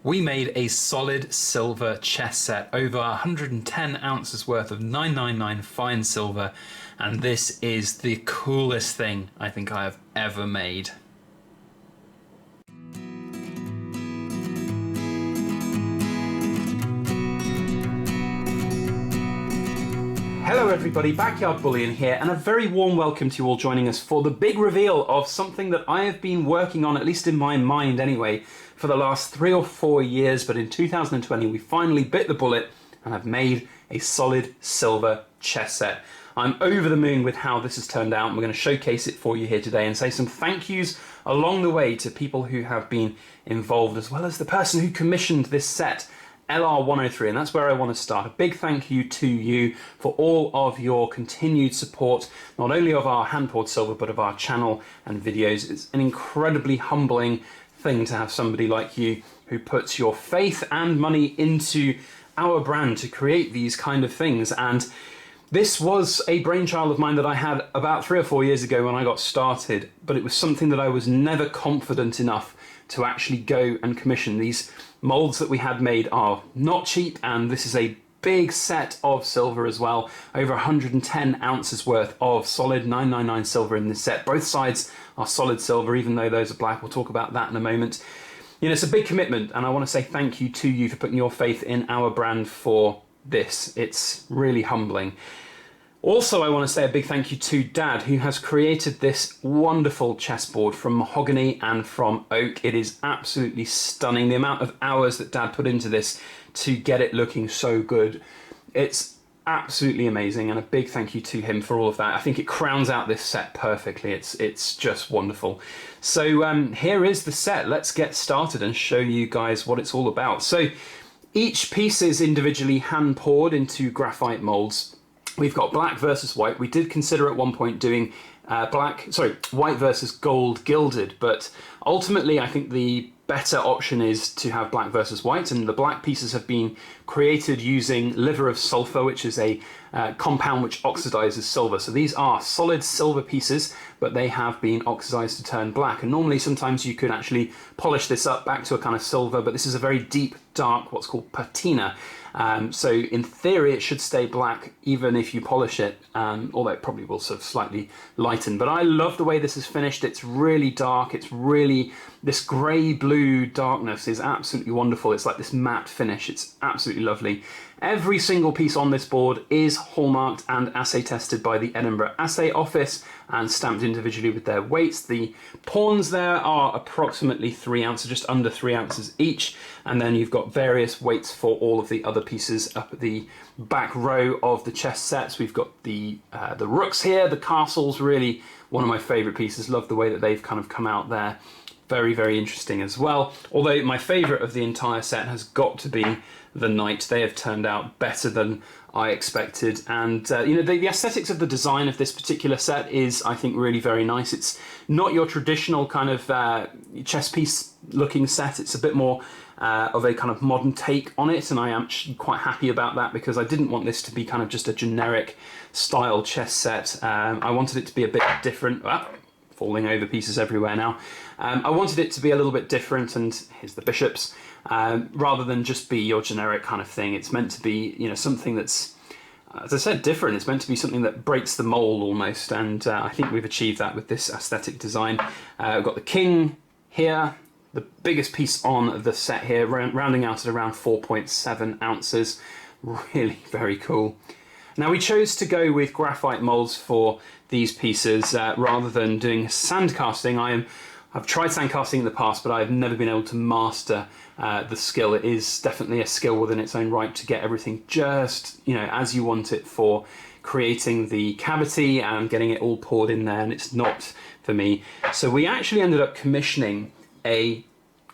We made a solid silver chess set, over 110 ounces worth of 999 fine silver, and this is the coolest thing I think I have ever made. Hello everybody, Backyard Bullion here, and a very warm welcome to you all joining us for the big reveal of something that I have been working on, at least in my mind anyway, for the last 3 or 4 years, but in 2020 we finally bit the bullet and have made a solid silver chess set. I'm over the moon with how this has turned out, and we're going to showcase it for you here today and say some thank yous along the way to people who have been involved, as well as the person who commissioned this set, LR103, and that's where I want to start. A big thank you to you for all of your continued support, not only of our hand-poured silver, but of our channel and videos. It's an incredibly humbling thing to have somebody like you who puts your faith and money into our brand to create these kind of things. And this was a brainchild of mine that I had about 3 or 4 years ago when I got started, but it was something that I was never confident enough to actually go and commission. These molds that we had made are not cheap, and this is a big set of silver as well. Over 110 ounces worth of solid 999 silver in this set. Both sides are solid silver, even though those are black. We'll talk about that in a moment. You know, it's a big commitment, and I want to say thank you to you for putting your faith in our brand for this. It's really humbling. Also, I want to say a big thank you to Dad, who has created this wonderful chessboard from mahogany and from oak. It is absolutely stunning. The amount of hours that Dad put into this to get it looking so good, it's absolutely amazing, and a big thank you to him for all of that. I think it crowns out this set perfectly. It's just wonderful. So here is the set. Let's get started and show you guys what it's all about. So each piece is individually hand poured into graphite molds. We've got black versus white. We did consider at one point doing white versus gold gilded, but ultimately I think the better option is to have black versus white, and the black pieces have been created using liver of sulfur, which is a compound which oxidizes silver. So these are solid silver pieces, but they have been oxidized to turn black. And normally sometimes you could actually polish this up back to a kind of silver, but this is a very deep, dark, what's called patina. So in theory it should stay black even if you polish it, although it probably will sort of slightly lighten. But I love the way this is finished. It's really dark. It's really, this grey-blue darkness is absolutely wonderful. It's like this matte finish. It's absolutely lovely. Every single piece on this board is hallmarked and assay tested by the Edinburgh Assay Office and stamped individually with their weights. The pawns there are approximately 3 ounces, just under 3 ounces each, and then you've got various weights for all of the other pieces up at the back row of the chess sets. We've got the rooks here, the castles, really one of my favourite pieces. Love the way that they've kind of come out there. Very, very interesting as well. Although my favourite of the entire set has got to be the knight. They have turned out better than I expected, and you know, the aesthetics of the design of this particular set is, I think, really very nice. It's not your traditional kind of chess piece looking set. It's a bit more of a kind of modern take on it, and I am actually quite happy about that, because I didn't want this to be kind of just a generic style chess set. I wanted it to be a bit different. Falling over pieces everywhere now. I wanted it to be a little bit different, and here's the bishops, rather than just be your generic kind of thing. It's meant to be, you know, something that's, as I said, different. It's meant to be something that breaks the mold almost, and I think we've achieved that with this aesthetic design. We've got the king here, the biggest piece on the set here, rounding out at around 4.7 ounces. Really very cool. Now, we chose to go with graphite molds for these pieces rather than doing sand casting. I've tried sand casting in the past, but I've never been able to master the skill. It is definitely a skill within its own right to get everything just, you know, as you want it for creating the cavity and getting it all poured in there, and it's not for me. So we actually ended up commissioning a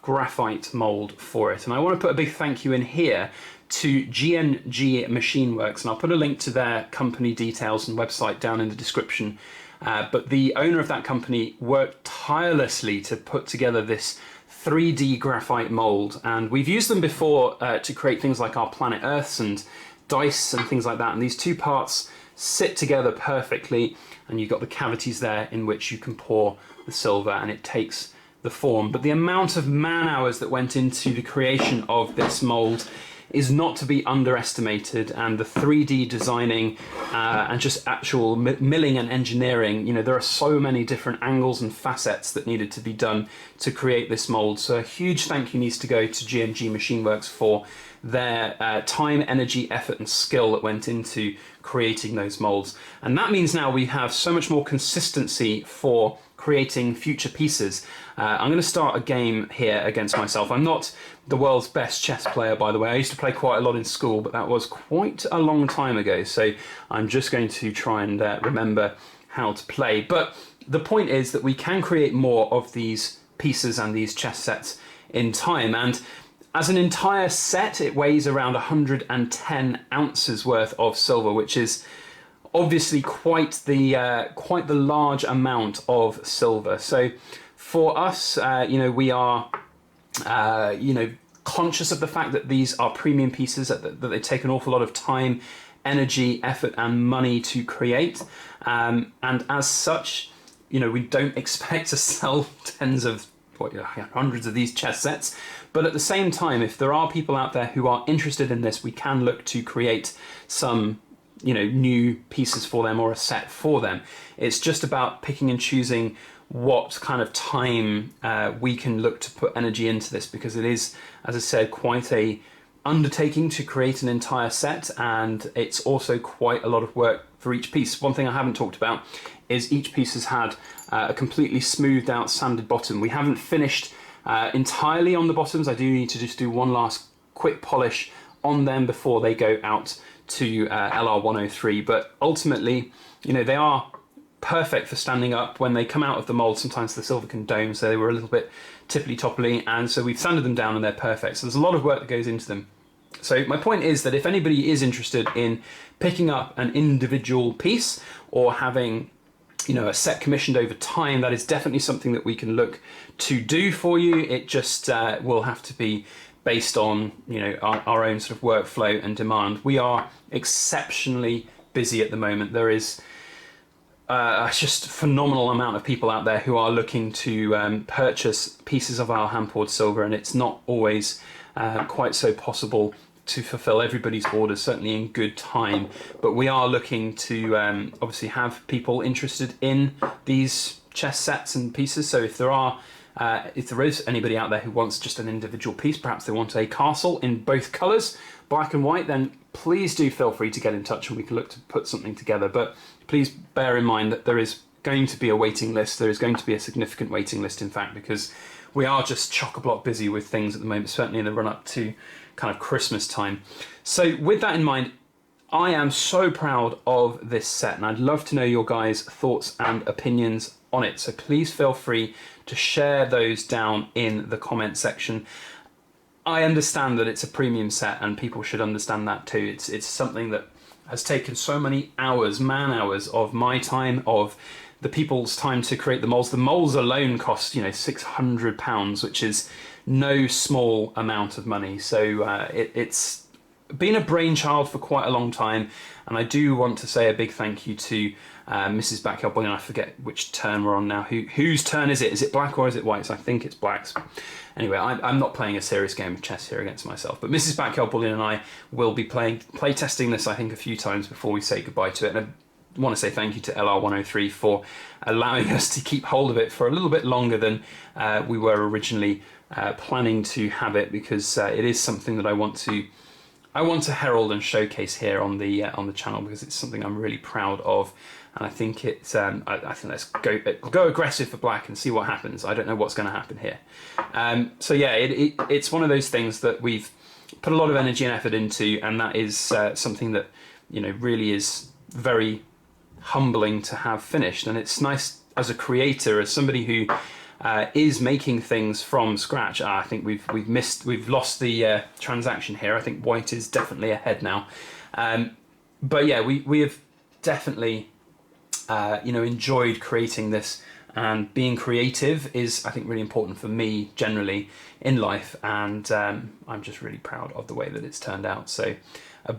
graphite mold for it, and I want to put a big thank you in here to GNG Machineworks, and I'll put a link to their company details and website down in the description. But the owner of that company worked tirelessly to put together this 3D graphite mold, and we've used them before to create things like our planet Earths and dice and things like that, and these two parts sit together perfectly, and you've got the cavities there in which you can pour the silver, and it takes the form, but the amount of man hours that went into the creation of this mould is not to be underestimated, and the 3D designing and just actual milling and engineering, there are so many different angles and facets that needed to be done to create this mould. So a huge thank you needs to go to GNG Machineworks for their time, energy, effort and skill that went into creating those moulds. And that means now we have so much more consistency for creating future pieces. I'm going to start a game here against myself. I'm not the world's best chess player, by the way. I used to play quite a lot in school, but that was quite a long time ago. So I'm just going to try and remember how to play. But the point is that we can create more of these pieces and these chess sets in time. And as an entire set, it weighs around 110 ounces worth of silver, which is obviously quite the large amount of silver. So for us, we are conscious of the fact that these are premium pieces, that they take an awful lot of time, energy, effort and money to create, and as such, we don't expect to sell hundreds of these chess sets. But at the same time, if there are people out there who are interested in this, we can look to create some new pieces for them or a set for them. It's just about picking and choosing what kind of time we can look to put energy into this, because it is, as I said, quite a undertaking to create an entire set, and it's also quite a lot of work for each piece. One thing I haven't talked about is each piece has had a completely smoothed out sanded bottom. We haven't finished entirely on the bottoms. I do need to just do one last quick polish on them before they go out to LR103, but ultimately, they are perfect for standing up. When they come out of the mold, sometimes the silver can dome, so they were a little bit tipply-topply, and so we've sanded them down and they're perfect. So there's a lot of work that goes into them. So my point is that if anybody is interested in picking up an individual piece or having a set commissioned over time, that is definitely something that we can look to do for you. It just will have to be based on our own sort of workflow and demand. We are exceptionally busy at the moment. There is just a phenomenal amount of people out there who are looking to purchase pieces of our hand-poured silver, and it's not always quite so possible to fulfill everybody's orders, certainly in good time. But we are looking to obviously have people interested in these chess sets and pieces. So if there is anybody out there who wants just an individual piece, perhaps they want a castle in both colours, black and white, then please do feel free to get in touch and we can look to put something together. But please bear in mind that there is going to be a waiting list. There is going to be a significant waiting list, in fact, because we are just chock-a-block busy with things at the moment, certainly in the run-up to kind of Christmas time. So with that in mind, I am so proud of this set, and I'd love to know your guys' thoughts and opinions on it. So please feel free to share those down in the comment section. I understand that it's a premium set, and people should understand that too. It's something that has taken so many hours, man hours of my time, of the people's time to create the molds. The molds alone cost, £600, which is no small amount of money. So it's been a brainchild for quite a long time, and I do want to say a big thank you to Mrs. Backyard Bullion. I forget which turn we're on now. Whose turn is it? Is it black or is it white? So I think it's black's. Anyway, I'm not playing a serious game of chess here against myself, but Mrs. Backyard Bullion and I will be play testing this, I think, a few times before we say goodbye to it. And I want to say thank you to LR103 for allowing us to keep hold of it for a little bit longer than we were originally planning to have it, because it is something that I want to herald and showcase here on the channel, because it's something I'm really proud of, and I think it's I think let's go aggressive for black and see what happens. I don't know what's going to happen here. So yeah, it's one of those things that we've put a lot of energy and effort into, and that is something that really is very humbling to have finished. And it's nice as a creator, as somebody who is making things from scratch. I think we've lost the transaction here. I think white is definitely ahead now. But yeah, we have definitely enjoyed creating this, and being creative is, I think, really important for me generally in life, and I'm just really proud of the way that it's turned out. So a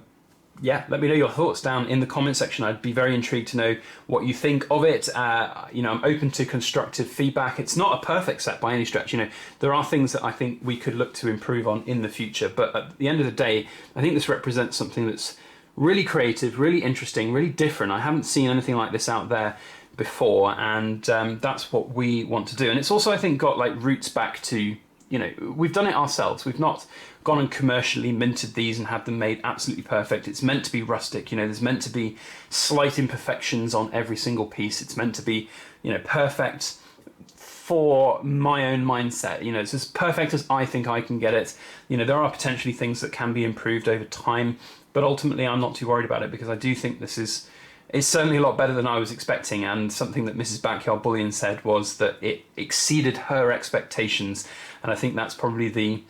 yeah, let me know your thoughts down in the comment section. I'd be very intrigued to know what you think of it. You know, I'm open to constructive feedback. It's not a perfect set by any stretch. You know, there are things that I think we could look to improve on in the future. But at the end of the day, I think this represents something that's really creative, really interesting, really different. I haven't seen anything like this out there before, and that's what we want to do. And it's also, I think, got like roots back to, you know, we've done it ourselves. We've not gone and commercially minted these and had them made absolutely perfect. It's meant to be rustic, you know, there's meant to be slight imperfections on every single piece. It's meant to be, you know, perfect for my own mindset. You know, it's as perfect as I think I can get it. You know, there are potentially things that can be improved over time, but ultimately I'm not too worried about it, because I do think this is, it's certainly a lot better than I was expecting. And something that Mrs. Backyard Bullion said was that it exceeded her expectations, and I think that's probably the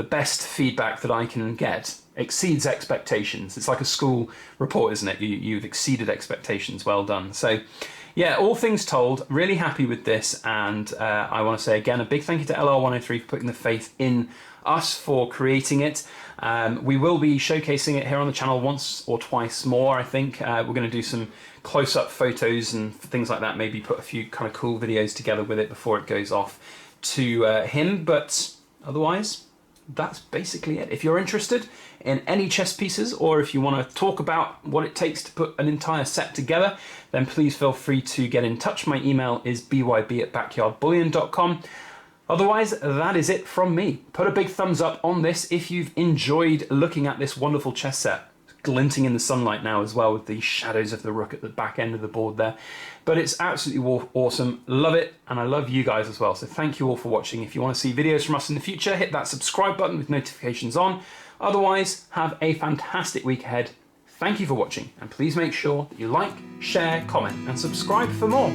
best feedback that I can get. Exceeds expectations. It's like a school report, isn't it? You've exceeded expectations. Well done. So yeah, all things told, really happy with this, and I want to say again a big thank you to LR103 for putting the faith in us, for creating it. We will be showcasing it here on the channel once or twice more, I think. We're going to do some close-up photos and things like that, maybe put a few kind of cool videos together with it before it goes off to him, but otherwise, that's basically it. If you're interested in any chess pieces, or if you want to talk about what it takes to put an entire set together, then please feel free to get in touch. My email is byb@backyardbullion.com. Otherwise, that is it from me. Put a big thumbs up on this if you've enjoyed looking at this wonderful chess set. Glinting in the sunlight now as well, with the shadows of the rook at the back end of the board there. But it's absolutely awesome. Love it, and I love you guys as well. So thank you all for watching. If you want to see videos from us in the future, hit that subscribe button with notifications on. Otherwise, have a fantastic week ahead. Thank you for watching, and please make sure that you like, share, comment, and subscribe for more.